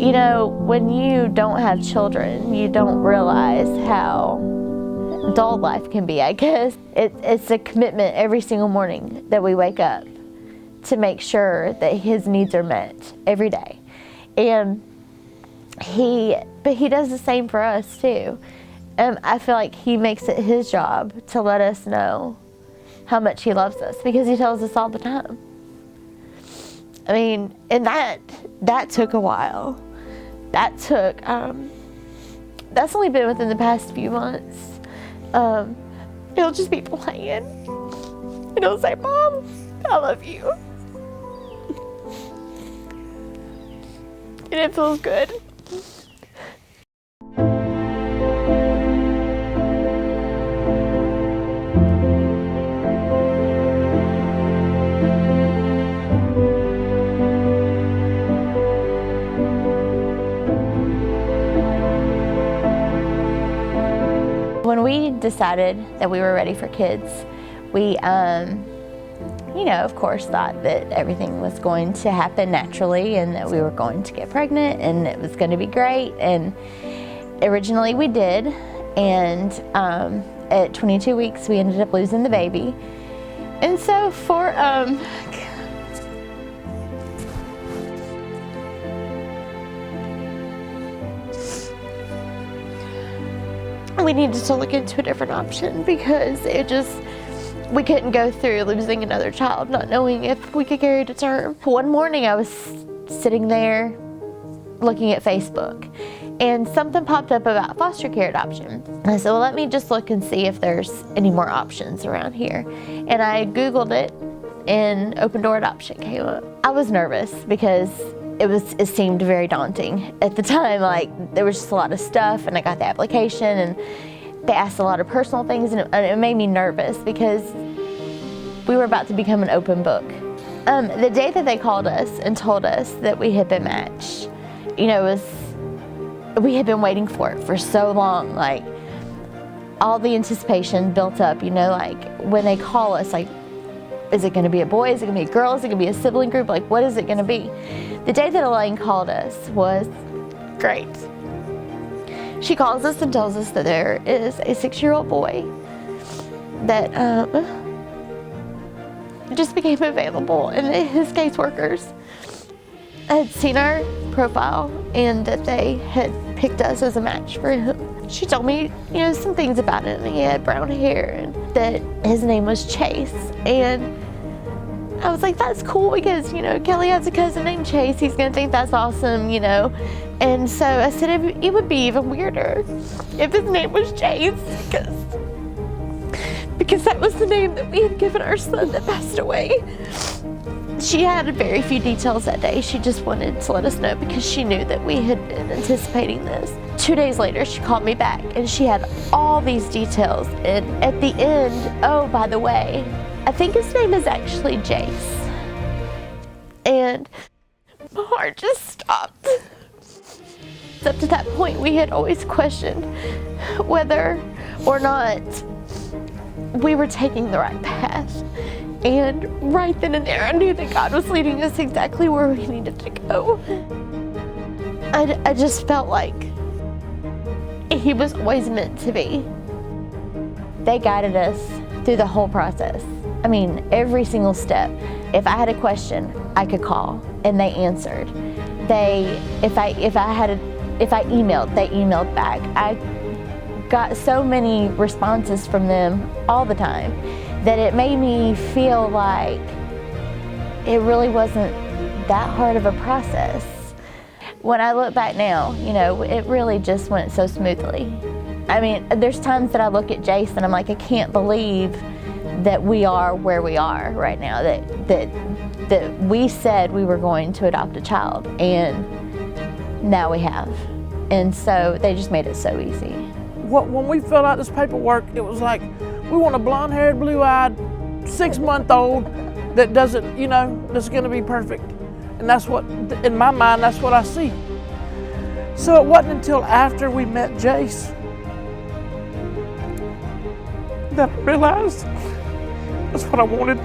You know, when you don't have children, you don't realize how dull life can be, I guess. It's a commitment every single morning that we wake up to make sure that his needs are met every day. And but he does the same for us too. I feel like he makes it his job to let us know how much he loves us, because he tells us all the time. I mean, and that took a while. That's only been within the past few months. He'll just be playing, and he'll say, "Mom, I love you." And it feels good. When we decided that we were ready for kids, we, you know, of course thought that everything was going to happen naturally and that we were going to get pregnant and it was going to be great. And originally we did, and at 22 weeks we ended up losing the baby. And so for, we needed to look into a different option, because we couldn't go through losing another child not knowing if we could carry to term. One morning I was sitting there looking at Facebook, and something popped up about foster care adoption. And I said, well, let me just look and see if there's any more options around here. And I Googled it, and Open Door Adoption came up. I was nervous because it seemed very daunting at the time. Like, there was just a lot of stuff, and I got the application, and they asked a lot of personal things, and it made me nervous because we were about to become an open book. The day that they called us and told us that we had been matched, you know, we had been waiting for it for so long. Like, all the anticipation built up, you know, like when they call us, like, is it gonna be a boy? Is it gonna be a girl? Is it gonna be a sibling group? Like, what is it gonna be? The day that Elaine called us was great. She calls us and tells us that there is a 6-year-old boy that just became available, and that his caseworkers had seen our profile and that they had picked us as a match for him. She told me, you know, some things about him. He had brown hair, and that his name was Chase. And I was like, that's cool, because, you know, Callie has a cousin named Chase. He's gonna think that's awesome, you know. And so I said it would be even weirder if his name was Jayce'S, because that was the name that we had given our son that passed away. She had very few details that day. She just wanted to let us know because she knew that we had been anticipating this. 2 days later, she called me back, and she had all these details. And at the end, oh, by the way, I think his name is actually Jayce. And my heart just stopped. Up to that point, we had always questioned whether or not we were taking the right path. And right then and there, I knew that God was leading us exactly where we needed to go. I just felt like He was always meant to be. They guided us through the whole process. I mean, every single step. If I had a question, I could call, and they answered. If I emailed, they emailed back. I got so many responses from them all the time that it made me feel like it really wasn't that hard of a process. When I look back now, you know, it really just went so smoothly. I mean, there's times that I look at Jayce and I'm like, I can't believe that we are where we are right now, that we said we were going to adopt a child, and now we have. And so they just made it so easy. When we filled out this paperwork, it was like, we want a blonde-haired, blue-eyed, 6-month-old that doesn't, you know, that's gonna be perfect. And that's what, in my mind, that's what I see. So it wasn't until after we met Jayce that I realized that's what I wanted,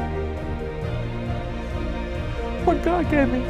what God gave me.